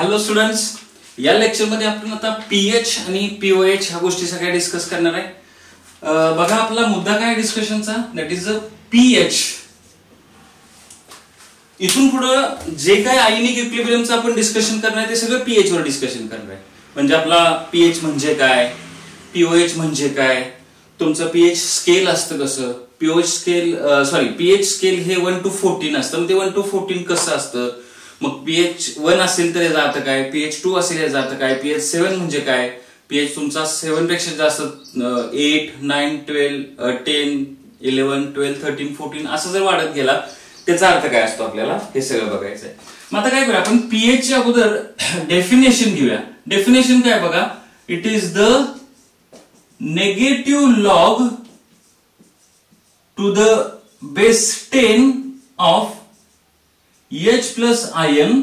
Hello students, या lecture मध्ये आपण आता पीएच आणि पीओएच ह्या गोष्टी सगळ्या डिस्कस करणार आहे. बघा आपला मुद्दा काय डिस्कशनचा, दॅट इज पीएच. इथून पुढे जे काय आयनिक इक्विलिब्रियमचं आपण डिस्कशन करणार आहे ते सगळं पीएच वर डिस्कशन करणार आहे. म्हणजे आपला पीएच म्हणजे काय, पीओएच म्हणजे काय, तुमचं पीएच स्केल असतं कसं, पीएच स्केल हे 1 to 14 असतं. ते 1 to 14 कसं असतं, मग पीएच 1 असेल तर याचा अर्थ काय, पीएच 2 असेल याचा अर्थ काय, पीएच 7 म्हणजे काय, पीएच तुमचा 7 पेक्षा जास्त 8, 9, 12, 10, 11, 12, 13, 14 असं जर वाढत गेला त्याचा अर्थ काय असतो आपल्याला हे सगळं बघायचं आहे. मग आता काय करूया आपण, पीएच च्या अगोदर डेफिनेशन घेऊया. डेफिनेशन काय बघा, it is the negative log to the base 10 of H plus ion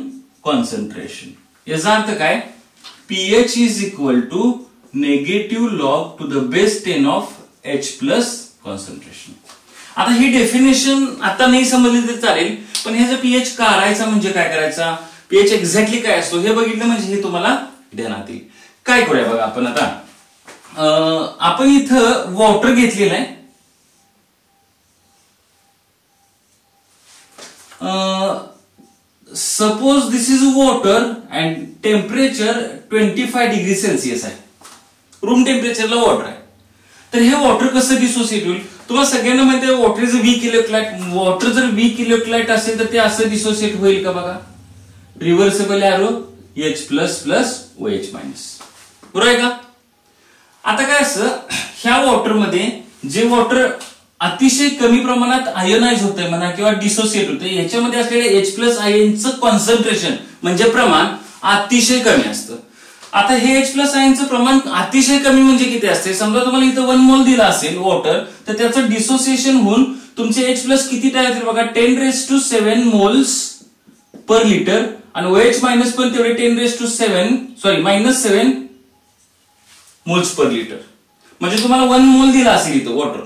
concentration. याचा अर्थ काय, pH is equal to negative log to the base 10 of H plus concentration. आता ही डेफिनेशन आता नाही समजली तर चालेल, पण ह्याचा pH काढायचा म्हणजे काय करायचा, pH एक्झॅक्टली काय असतो हे बघितलं म्हणजे हे तुम्हाला ध्यानात येईल. काय करूया बघा आपण आता, आपण इथं वॉटर घेतलेलं आहे. Suppose this is water and temperature 25 degree Celsius आहे, रूम टेम्परेचरला वॉटर आहे. तर हे वॉटर कसं डिसोसिएट होईल, तुम्हाला सगळ्यांना माहिती आहे water is weak electrolyte. Water जर वीक इलेक्ट्रोलाइट असेल तर ते असं डिसोसिएट होईल का बघा, reversible arrow H plus plus OH minus, बरोबर आहे का. आता काय असं, ह्या वॉटर मध्ये जे वॉटर अतिशय कमी प्रमाणात आयोनाइज होतंय म्हणा किंवा डिसोसिएट होतंय, याच्यामध्ये असलेल्या H प्लस आयनचं कॉन्सन्ट्रेशन म्हणजे प्रमाण अतिशय कमी असतं. आता हे H प्लस आयनचं प्रमाण अतिशय कमी म्हणजे किती असते, समजा तुम्हाला इथं 1 मोल दिला असेल वॉटर, तर त्याचं डिसोसिएशन होऊन तुमचे H प्लस किती तयार होतील बघा, 10⁻⁷ मोल्स पर लिटर, आणि OH मायनस पण तेवढे 10⁻⁷ मोल्स पर लिटर. म्हणजे तुम्हाला 1 मोल दिला असेल इथं वॉटर,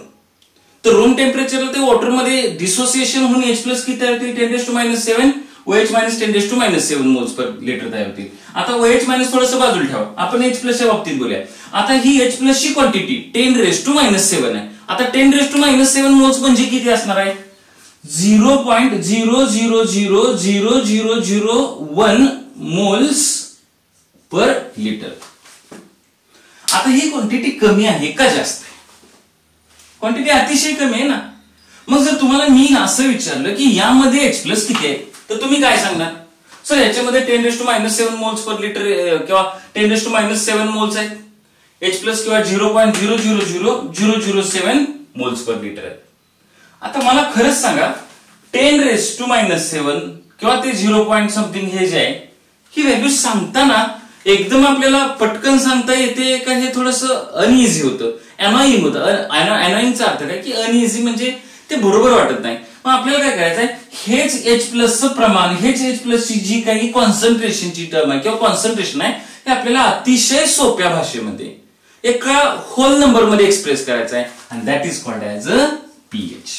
तर रूम टेम्परेचरला ते वॉटर मध्ये डिसोसिएशन होऊन H प्लस किती तयार होतील, 10⁻⁷, OH minus 10⁻⁷ moles per litre तयार होतील. आता OH मायनस थोडंसं बाजूला ठेवा, आपण H प्लसच्या बाबतीत बोलूया. आता ही H प्लस ची क्वांटिटी 10⁻⁻⁷ आहे. आता 10⁻⁷ मोल्स म्हणजे किती असणार आहे, 0.0000001 मोल्स पर लिटर. आता ही क्वांटिटी कमी आहे का जास्त आहे, क्वांटिटी अतिशय कमी आहे ना. मग जर तुम्हाला मी असं विचारलं की यामध्ये H प्लस किती आहे, तर तुम्ही काय सांगणार, सर याच्यामध्ये 10⁻⁷ मोल्स पर लिटर किंवा 10⁻⁷ मोल्स आहेत, H प्लस किंवा 0.0000007 मोल्स पर लिटर आहेत. आता मला खरंच सांगा, 10⁻⁷ किंवा ते 0. समथिंग हे जे आहे, ही व्हॅल्यू सांगताना एकदम आपल्याला पटकन सांगता येते का हे थोडंसं अनइझी होतं, अनॉइंग होतं. अनॉइंगचा अर्थ काय की अनइझी म्हणजे ते बरोबर वाटत नाही. मग आपल्याला काय करायचंय, हेच H प्लसचं प्रमाण, हेच H प्लसची जी काही कॉन्सन्ट्रेशनची टर्म आहे किंवा कॉन्सन्ट्रेशन आहे, हे आपल्याला अतिशय सोप्या भाषेमध्ये एका होल नंबर मध्ये एक्सप्रेस करायचं आहे, आणि that is called as a pH.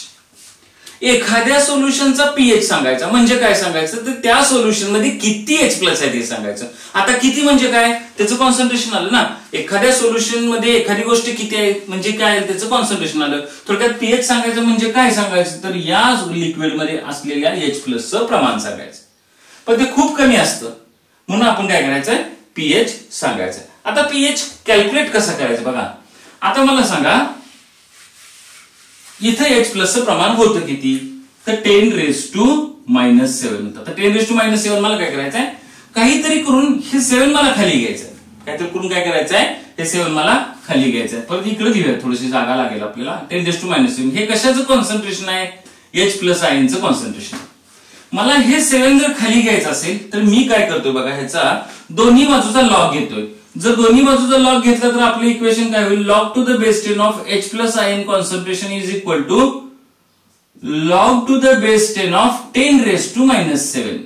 एखाद्या सोल्युशनचा पीएच सांगायचा म्हणजे काय सांगायचं, तर त्या सोल्युशन मध्ये किती H प्लस आहे ते सांगायचं. आता किती म्हणजे काय, त्याचं कॉन्सन्ट्रेशन आलं ना. एखाद्या सोल्युशन मध्ये एखादी गोष्ट किती आहे म्हणजे काय, त्याचं कॉन्सन्ट्रेशन आलं. थोडक्यात पीएच सांगायचं म्हणजे काय सांगायचं, तर या लिक्विड मध्ये असलेल्या H प्लसचं प्रमाण सांगायचं. पण ते खूप कमी असतं, म्हणून आपण काय करायचंय, पीएच सांगायचं. आता पीएच कॅल्क्युलेट कसं करायचं बघा. आता मला सांगा, इथे H प्लसचं प्रमाण होतं किती, तर 10⁻⁻⁷ होतं. तर 10⁻⁷ मला काय करायचंय, काहीतरी करून हे 7 मला खाली घ्यायचंय. काहीतरी करून काय करायचंय, हे 7 मला खाली घ्यायचंय. परत इकडे घेऊया, थोडीशी जागा लागेल आपल्याला. 10⁻⁷ हे कशाचं कॉन्सन्ट्रेशन आहे, H प्लस आयनचं कॉन्सन्ट्रेशन. मला हे 7 जर खाली घ्यायचं असेल तर मी काय करतोय बघा, ह्याचा दोन्ही बाजूचा लॉग घेतोय. जर दोन्ही बाजूचा लॉग घेतला तर आपलं इक्वेशन काय होईल, log to the base 10 of H plus ion concentration is equal to log to the base 10 of 10⁻⁻⁷.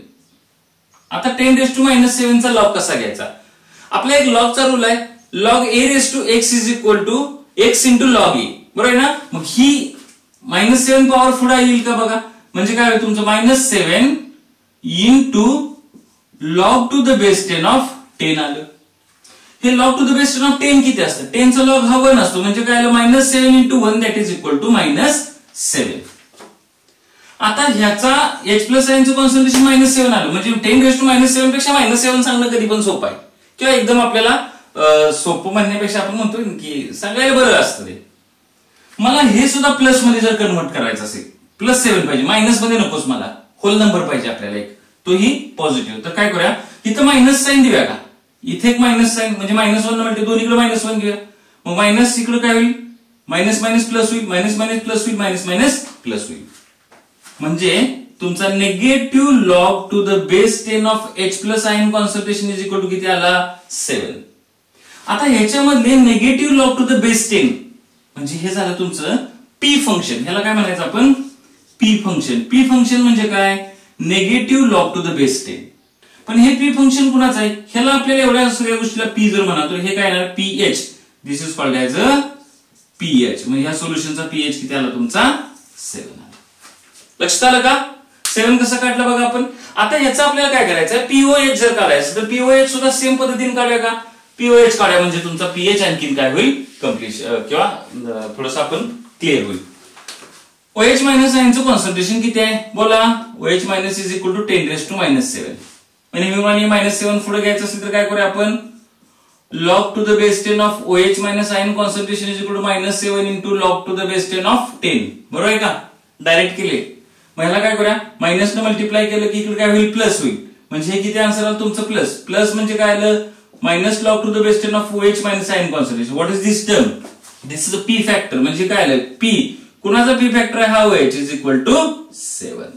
आता 10⁻⁻⁷ चा लॉग कसा घ्यायचा, आपला एक लॉगचा रूल आहे, log a⁻x is equal to x into log e, बरोबर आहे ना. मग ही -7 पॉवर पुढे येईल का बघा, म्हणजे काय होईल तुमचं -7 into log to the base 10 of 10 आलं. हे log to the base 10 of 10 किती असतं? 10 चा लॉग हा 1 असतो, म्हणजे काय आलं -7 into 1 that is equal to -7. आता ह्याचा h प्लस आयनचं कॉन्सन्ट्रेशन -7 आलं, म्हणजे 10⁻⁻7 पेक्षा -7 सांगणं कधी पण सोपं आहे, किंवा एकदम आपल्याला सोपं म्हणण्यापेक्षा आपण म्हणतो की सांगायला बरं असतं ते. मला हे सुद्धा प्लस मध्ये जर कन्वर्ट करायचं असेल, +7 पाहिजे, मायनस मध्ये नकोच, मला होल नंबर पाहिजे आपल्याला एक, तोही पॉझिटिव्ह. तर काय करूया, इथं मायनस साईन देऊया का, इथे एक मायनस साईन म्हणजे -1 मिळते, दोन्हीकडे -1 घेऊया. मग मायनस इकडे काय होईल, मायनस मायनस प्लस होईल, मायनस मायनस प्लस होईल, मायनस मायनस प्लस होईल. म्हणजे तुमचा negative log to the base 10 of H plus ion concentration is equal to किती आला, 7. आता ह्याच्यामधले negative log to the base 10 म्हणजे हे झालं तुमचं पी फंक्शन. ह्याला काय म्हणायचं आपण, पी फंक्शन. पी फंक्शन म्हणजे काय, negative log to the base 10. पण हे पी फंक्शन कुणाचं आहे, ह्याला आपल्याला एवढ्या सगळ्या गोष्टीला पी जर म्हणा तर हे काय येणार, pH. This is called as a pH. म्हणजे ह्या सोल्युशनचा पीएच किती आला तुमचा, 7. लक्षात आलं का, 7 कसं काढलं बघा आपण. आता ह्याचं आपल्याला काय करायचं, पीओएच जर काढायचं तर पीओएच सुद्धा सेम पद्धतीने काढूया का, पीओएच काढूया म्हणजे तुमचा पीएच आणखीन काय होईल, कम्प्लीट किंवा थोडंसं आपण क्लिअर होईल. OH मायनस आयनचं कॉन्सन्ट्रेशन किती आहे बोला, OH minus is equal to 10⁻⁻7. म्हणजे -7 पुढे घ्यायचं असेल तर काय करूया आपण, log to the base 10 of OH minus ion concentration is equal to -7 into log to the base 10 of 10. बरोबर आहे का, डायरेक्ट केले. मग ह्याला काय करूया, मायनस न मल्टिप्लाय केलं की इकडे काय होईल, प्लस होईल. म्हणजे हे किती आन्सर आलं तुमचं, प्लस. प्लस म्हणजे काय आलं, minus log to the base 10 of OH minus ion concentration. What is this term, this is a P factor. म्हणजे काय आलं, पी कुणाचा पी फॅक्टर आहे, हा OH इज इक्वल टू 7.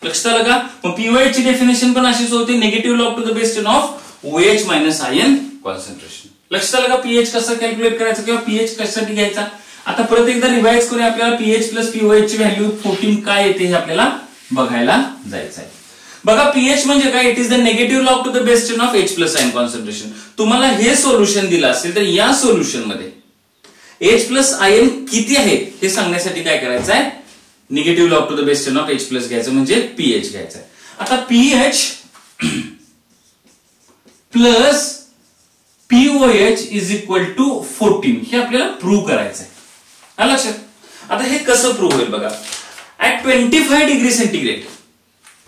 लक्षात आलं का. मग पीओएच ची डेफिनेशन पण अशीच होती, negative log to the base 10 of OH minus ion concentration. लक्षात आलं का, पीएच कसं कॅल्क्युलेट करायचं किंवा पीएच कशासाठी घ्यायचा. आता परत एकदा रिवाइज करूया, आपल्याला पीएच प्लस पीओएच ची व्हॅल्यू 14 काय येते हे आपल्याला बघायला जायचं आहे. बघा पीएच म्हणजे काय, it is the negative log to the base 10 of H plus ion concentration. तुम्हाला हे सोल्युशन दिलं असेल तर या सोल्युशन मध्ये H प्लस आयन किती आहे हे सांगण्यासाठी काय करायचं आहे, negative log to the base 10 of H plus घ्यायचं म्हणजे पीएच घ्यायचं आहे. आता pH plus pOH is equal to 14 हे आपल्याला प्रूव्ह करायचं आहे. लक्षात. आता हे कसं प्रूव्ह होईल बघा, ऍट 25 डिग्री सेंटीग्रेड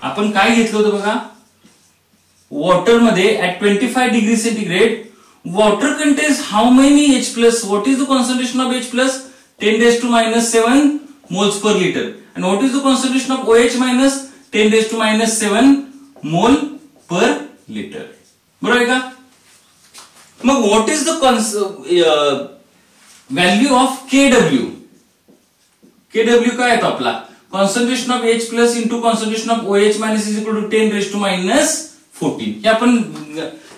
आपण काय घेतलं होतं बघा, वॉटर मध्ये at 25 degree centigrade water contains how many H plus, what is the concentration of H plus 10⁻⁻7 moles per liter, and what is the concentration of OH minus 10⁻⁻7 mole per liter. बरोबर आहे का. मग what is the value of KW. KW काय येतो आपला, concentration of H plus into concentration of OH minus is equal to 10⁻⁻14. हे आपण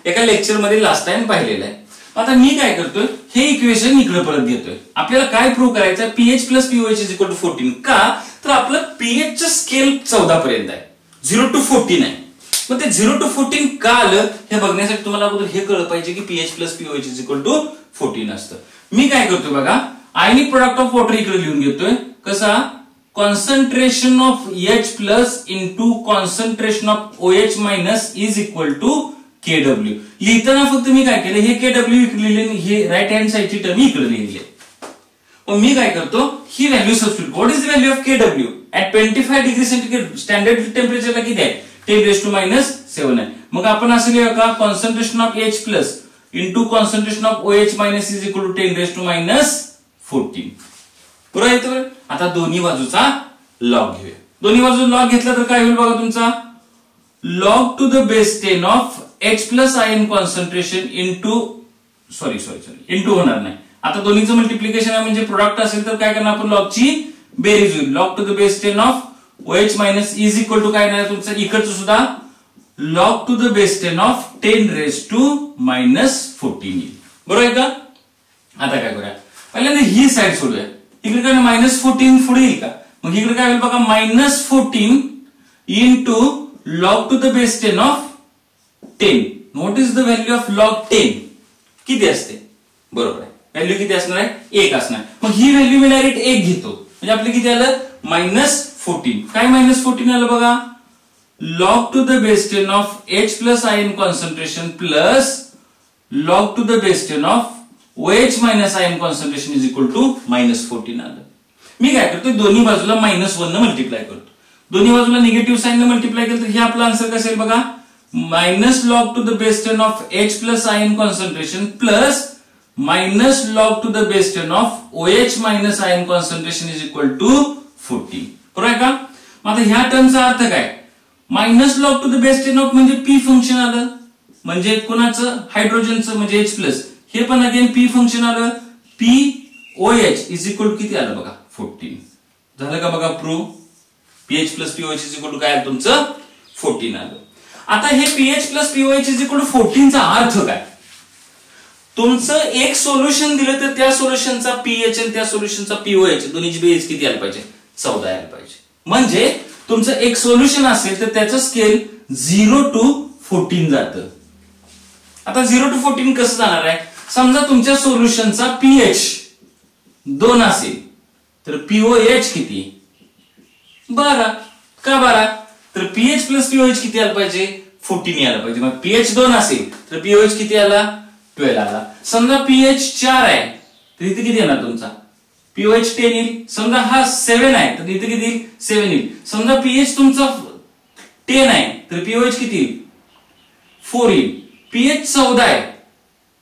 एका लेक्चर मध्ये लास्ट टाइम पाहिलेलं आहे. आता मी काय करतोय, हे इक्वेशन इकडे परत घेतोय. आपल्याला काय प्रूव्ह करायचं, pH plus pOH is equal to 14. का तर आपलं पीएच चं स्केल 14 पर्यंत आहे, 0 to 14 आहे. मग ते 0 to 14 का आलं हे बघण्यासाठी तुम्हाला अगोदर हे कळलं पाहिजे की pH plus pOH is equal to 14 असतं. मी काय करतोय बघा, आयनिक प्रोडक्ट ऑफ वॉटर इकडे लिहून घेतोय. कसा, concentration of H plus into concentration of OH minus is equal to KW. लिहिताना फक्त मी काय केलं, हे KW इकडे लिहिले, हे राईट हँड साइडची टर्म इकडे लिहिली. मग मी काय करतो, ही value substitute. What is the value of KW at 25 degree centigrade, standard टेम्परेचरला किती आहे, 10⁻⁻7 आहे. मग आपण असं लिहूया का, concentration of H plus into concentration of OH minus is equal to 10⁻⁻14. बरोबर आहे. आता दोन्ही बाजूचा लॉग घेऊया. दोन्ही बाजू लॉग घेतला तर काय होईल बघा, तुमचा log to the base 10 of H plus ion concentration into into होणार नाही. आता दोन्हीचं मल्टिप्लिकेशन आहे म्हणजे प्रोडक्ट असेल तर काय करणार आपण, लॉगची बेरीज होईल. Log to the base 10 of OH minus is equal to काय नाही तुमचं इकडचं सुद्धा log to the base 10 of 10⁻⁻14 येईल. बरोबर आहे का. आता काय करूया, पहिल्यांदा ही साइड सोडूया. इकडे काय -14 पुढे येईल का, मग इकडे काय होईल बघा, -14 into log to the base 10 of 10. What is the value of log 10 किती असते, बरोबर आहे, व्हॅल्यू किती असणार आहे, 1 असणार. मग ही व्हॅल्यू मी डायरेक्ट 1 घेतो म्हणजे आपले किती आलं, -14. काय -14 आलं बघा, log to the base 10 of H plus ion concentration plus log to the base 10 of OH minus ion concentration is equal to -14 आलं. मी काय करतो दोन्ही बाजूला -1 ने मल्टिप्लाय करतो. दोन्ही बाजूला निगेटिव्ह साइन ने मल्टिप्लाय केलं तर हे आपलं आन्सर कसं आहे बघा, minus log to the base 10 of H plus ion concentration plus minus log to the base 10 of OH minus ion concentration is equal to 14. बरोबर आहे का? मग आता ह्या टर्मचा अर्थ काय, minus log to the base 10 of म्हणजे पी फंक्शन आलं, म्हणजे कोणाचं हायड्रोजनचं म्हणजे H प्लस, हे पण अगेन पी फंक्शन आलं, POH इज इक्वल टू किती आलं बघा 14. झालं का बघा prove, pH plus pOH is equal to काय तुमचं 14 आलं. आता हे pH plus pOH is equal to 14 चा अर्थ काय, तुमचं एक सोल्युशन दिलं तर त्या सोल्युशनचा पीएच आणि त्या सोल्युशनचा पीओएच दोन्हीची बेरीज किती आली पाहिजे, 14 आली पाहिजे. म्हणजे तुमचं एक सोल्युशन असेल तर त्याचं स्केल 0 to 14 जातं. आता 0 to 14 कसं जाणार आहे, समजा तुमच्या सोल्युशनचा पीएच 2 असेल तर पीओएच किती 12. का 12, तर पीएच प्लस पीओएच किती आला पाहिजे 14 यायला पाहिजे. मग पीएच 2 असेल तर पीओएच किती आला 12 आला. समजा पीएच 4 आहे तर इथे किती येणार तुमचा पीओएच 10 येईल. समजा हा 7 आहे तर इथे किती येईल 7 येईल. समजा पीएच तुमचा 10 आहे तर पीओएच किती येईल 4 येईल. पीएच 14 आहे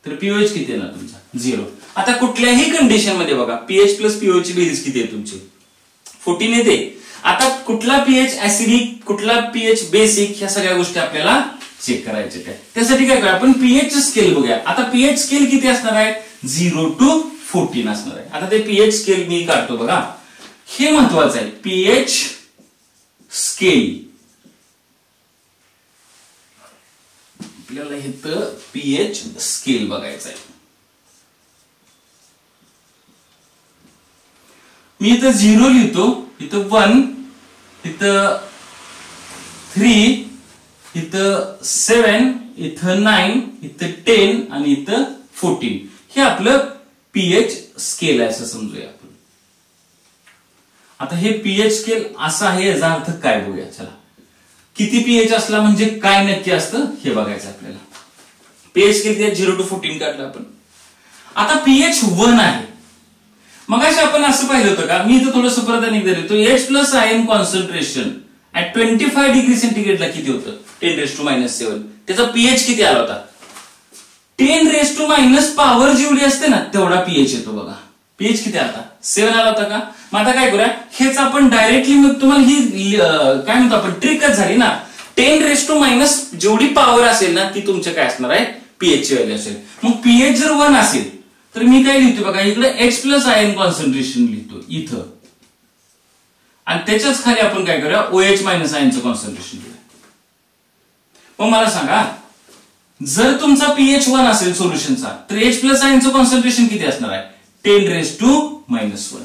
तर पीओएच किती येणार तुमचा 0. आता कुठल्याही कंडिशन मध्ये बघा पीएच प्लस पीओएच ची बेरीज किती आहे तुमची 14 येते. आता कुठला पीएच ऍसिडिक कुठला पीएच बेसिक ह्या सगळ्या गोष्टी आपल्याला चेक करायच्या आहेत. त्यासाठी काय करूया आपण पीएच स्केल बघूया. आता पीएच स्केल किती असणार आहे 0 to 14 असणार आहे. आता ते पीएच स्केल मी काढतो बघा, हे महत्वाचं आहे. पीएच स्केल आपल्याला हे तर पीएच स्केल बघायचं आहे. मी इथं 0 लिहितो, इथं 1, इथं 3, इथं 7, इथं 9, इथं 10 आणि इथं 14. हे आपलं पीएच स्केल आहे असं समजूया आपण. आता हे पीएच स्केल असं आहे, याचा अर्थ काय बघूया. चला, किती पीएच असला म्हणजे काय नक्की असतं हे बघायचं आपल्याला. पीएच स्केल 0 to 14 काढलं आपण. आता पीएच 1 आहे. मग आपण असं पाहिलं होतं का, मी इथं थोडंसं परत अनेकदा लिहितो. H plus ion concentration at 25 degree सेंटीग्रेडला किती होतं 10⁻⁻�7. त्याचा पीएच किती आला होता 10⁻⁻ पॉवर जेवढी असते ना तेवढा पीएच येतो बघा. पीएच किती आला 7 आला होता का. मग आता काय करूया, हेच आपण डायरेक्टली मग तुम्हाला ही काय म्हणतो आपण ट्रिकच झाली ना. 10⁻⁻ जेवढी पॉवर असेल ना ती तुमच्या काय असणार आहे पीएच ची व्हॅल्यू असेल. मग पीएच जर 1 असेल तर मी काय लिहितो बघा, इकडे H प्लस आयन कॉन्सन्ट्रेशन लिहितो इथं, आणि त्याच्याच खाली आपण काय करूया OH मायनस आयनचं कॉन्सन्ट्रेशन लिहूया. मग मला सांगा, जर तुमचा पीएच 1 असेल सोल्युशनचा तर H प्लस आयनचं कॉन्सन्ट्रेशन किती असणार आहे 10⁻⁻1.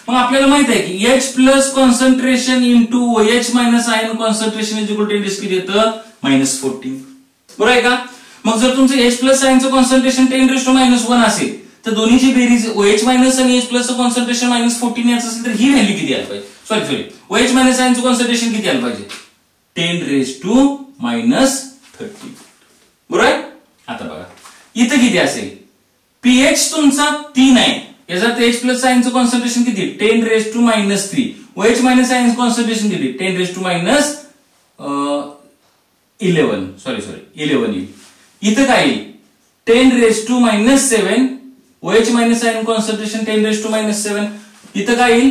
मग आपल्याला माहित आहे की H plus concentration into OH minus ion concentration is equal to किती येतं -14. बरोबर आहे का. मग जर तुमचं H प्लस आयनचं कॉन्सन्ट्रेशन 10⁻⁻1 असेल तर दोन्हीची बेरीज OH मायनस आणि H प्लसचं कॉन्सन्ट्रेशन -14 याचं असेल तर ही व्हॅल्यू किती आली पाहिजे, सॉरी OH मायनस आयनचं कॉन्सन्ट्रेशन किती आलं पाहिजे 10⁻⁻13. बरोबर आहे. आता बघा इथं किती असेल, पीएच तुमचा 3 आहे, याचा H प्लस आयनचं कॉन्सन्ट्रेशन किती 10⁻⁻3. OH मायनस आयनचं कॉन्सन्ट्रेशन किती 10⁻⁻11 येईल. इथं काय येईल 10⁻⁻7. OH minus ion concentration 10⁻⁻7. इथं काय येईल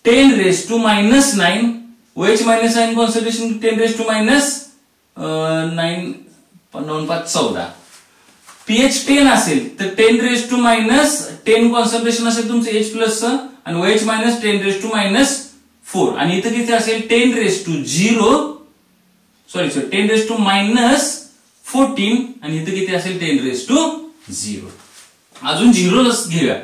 10⁻⁻9. OH minus ion concentration 10⁻⁻9 14. PH 10 असेल तर 10⁻⁻10 कॉन्सन्ट्रेशन असेल तुमचं H प्लस आणि OH मायनस 10⁻⁻4. आणि इथं किती असेल 10⁻14 आणि इथं किती असेल 10⁻0. अजून 0 घेऊया.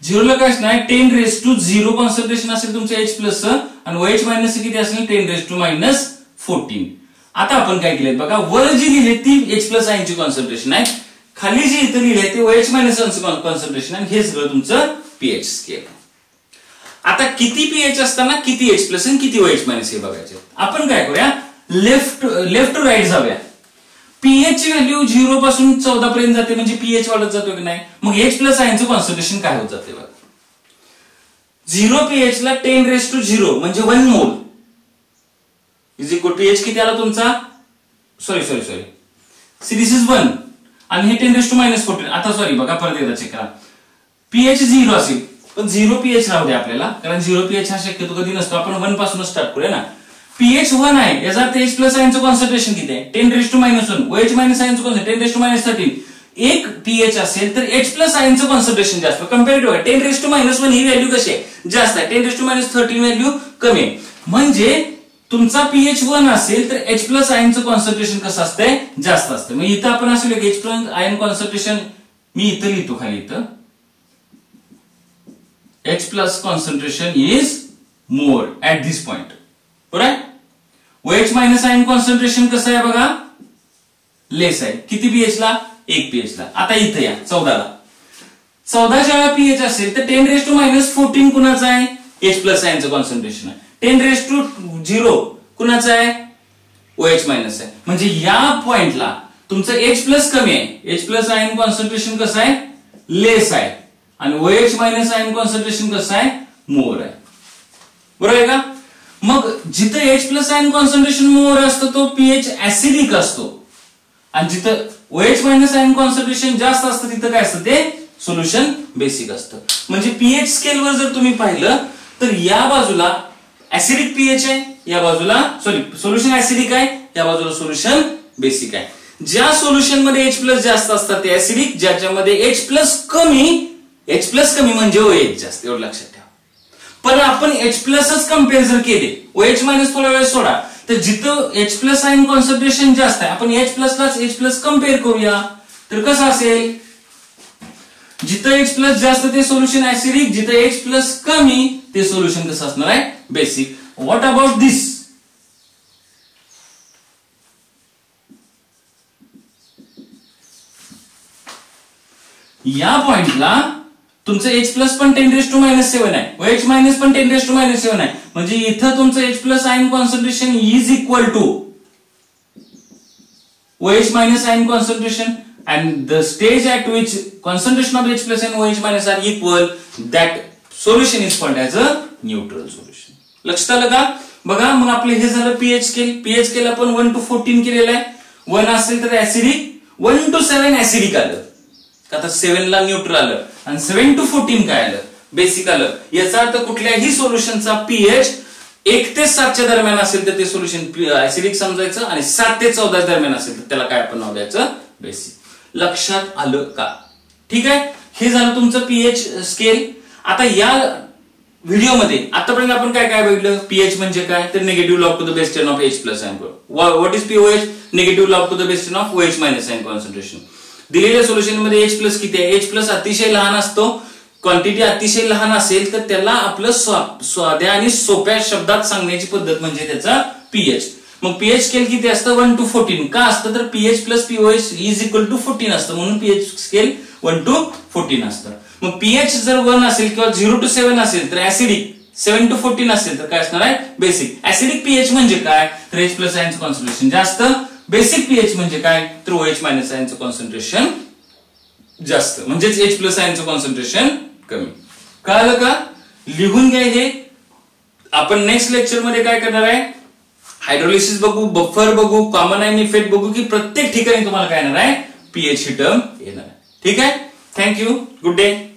0ला काय असणार 10⁻0 कॉन्सन्ट्रेशन असेल तुमचं H प्लस आणि OH मायनस किती असेल 10⁻14. आता आपण काय केलंय बघा, वर जी लिहिले ती H प्लस आयनची कॉन्सन्ट्रेशन आहे, खाली जे इथं लिहिले ते OH मायनस आयनचं कॉन्सन्ट्रेशन आहे. हे सगळं तुमचं पीएच स्केल. आता किती पीएच असताना किती H प्लस आणि किती OH मायनस हे बघायचे. आपण काय करूया, लेफ्ट टू राईट जाऊया. पीएच ची व्हॅल्यू 0 पासून 14 पर्यंत जाते म्हणजे पीएच वाढत जातो की नाही. मग H प्लस आयनचं कॉन्सन्ट्रेशन काय होत जाते बघा. 0 pH ला 10⁻�0 म्हणजे 1 mole is equal to H किती आला तुमचा. सॉरी दिस इज 1 आणि हे 10⁻⁴. आता सॉरी बघा परत एकदा चेक करा. pH 0 असेल पण 0 pH राहू दे आपल्याला, कारण 0 pH हा शक्यतो कधी नसतो. आपण 1 पासून स्टार्ट करूया ना. pH 1 आहे याचा अर्थ H प्लस आयनचं कॉन्सन्ट्रेशन किती आहे 10⁻⁻1. OH मायनस आयनचं कॉन्सन्ट्रेशन 10⁻13. एक pH असेल तर H प्लस आयनचं कॉन्सन्ट्रेशन जास्त. कंपॅरेटिव्ह 10⁻⁻1 ही व्हॅल्यू कशी आहे जास्त आहे, 10⁻13 व्हॅल्यू कमी आहे. म्हणजे तुमचा pH 1 असेल तर H प्लस आयनचं कॉन्सन्ट्रेशन कसं असतंय जास्त असतं. मग इथं आपण असं लिहू H प्लस आयन कॉन्सन्ट्रेशन मी इथं लिहितो खाली इथं H plus concentration is more at this point. बरोबर. OH मायनस आयन कॉन्सन्ट्रेशन कसं आहे बघा लेस आहे. किती pH ला 1 pH ला. आता इथं या 14 ला. 14 जेव्हा pH असेल तर 10⁻⁴ कुणाचं आहे H प्लस आयनचं कॉन्सन्ट्रेशन आहे. 10⁻0 कुणाचं आहे OH मायनस आहे. म्हणजे या पॉइंटला तुमचं H प्लस कमी आहे. H प्लस आयन कॉन्सन्ट्रेशन कसं आहे लेस आहे आणि OH मायनस आयन कॉन्सन्ट्रेशन कसं आहे मोर आहे. बरोबर आहे का. मग जिथं H प्लस आयन कॉन्सन्ट्रेशन मोर असतं तो pH ऍसिडिक असतो आणि जिथं OH मायनस आयन कॉन्सन्ट्रेशन जास्त असतं तिथं काय असतं ते सोल्युशन बेसिक असतं. म्हणजे pH स्केलवर जर तुम्ही पाहिलं तर या बाजूला ऍसिडिक pH आहे, या बाजूला सोल्युशन ऍसिडिक आहे, या बाजूला सोल्युशन बेसिक आहे. ज्या सोल्युशन मध्ये H प्लस जास्त असतात ते ऍसिडिक, ज्याच्यामध्ये H प्लस कमी म्हणजे OH जास्त. एवढं लक्षात ठेवा. पण आपण H प्लसच कम्पेअर जर केले OH मायनस थोडा वेळ सोडा तर जिथं H प्लस आयन कॉन्सन्ट्रेशन जास्त आहे आपण H प्लसलाच H प्लस कम्पेअर करूया तर कसं असेल. जिथं H प्लस जास्त ते सोल्युशन ऍसिडिक, जिथं H प्लस कमी ते सोल्युशन कसं असणार आहे बेसिक. व्हॉट अबाउट दिस. या पॉइंटला तुमचं H प्लस पण 10⁻⁷ आहे, OH मायनस पण 10⁻⁷ आहे. म्हणजे इथं तुमचं H plus ion concentration is equal to OH minus ion concentration and the stage at which concentration of H plus and OH minus are equal, that solution is called as a neutral solution. लक्षात आलं का. बघा मग आपले हे झालं pH scale आपण 1 to 14 केलेलं आहे. 1 असेल तर ऍसिडिक, 1 to 7 ऍसिडिक आलं, आता 7 ला न्यूट्रल आलं आणि 7 to 14 काय आलं बेसिक आलं. याचा अर्थ कुठल्याही सोल्युशनचा pH 1 ते 7 च्या दरम्यान असेल तर ते सोल्युशन ऍसिडिक समजायचं आणि 7 ते 14 दरम्यान असेल तर त्याला काय आपण नाव द्यायचं बेसिक. लक्षात आलं का. ठीक आहे. हे झालं तुमचं pH स्केल. आता या व्हिडिओमध्ये आतापर्यंत आपण काय काय बघितलं. pH म्हणजे काय तर negative log to the base 10 of H plus ion. What is pOH negative log to the base 10 of OH minus ion concentration. दिलेल्या सोल्युशन मध्ये H प्लस किती आहे. H प्लस अतिशय लहान असतो, क्वांटिटी अतिशय लहान असेल तर त्याला आपलं साध्या आणि सोप्या शब्दात सांगण्याची पद्धत म्हणजे त्याचा pH. मग pH स्केल किती असतं 1 to 14 का असतं तर pH plus pOH is equal to 14 असतं म्हणून pH स्केल 1 to 14 असतं. मग pH जर 1 असेल किंवा 0 to 7 असेल तर ऍसिडिक, 7 to 14 असेल तर काय असणार आहे बेसिक. ऍसिडिक pH म्हणजे काय तर H प्लस आयनचं कॉन्सन्ट्रेशन जास्त, बेसिक pH म्हणजे काय तर OH मायनस आयनचं कॉन्सन्ट्रेशन जास्त, म्हणजेच H प्लस आयनचं कॉन्सन्ट्रेशन कमी. कळलं का. लिहून घ्या हे. आपण नेक्स्ट लेक्चर मध्ये काय करणार आहे हायड्रोलिसिस बघू, बफर बघू, कॉमन आयन इफेक्ट बघू की प्रत्येक ठिकाणी तुम्हाला काय येणार आहे pH ही टर्म येणार आहे. ठीक आहे. थँक्यू. Good day.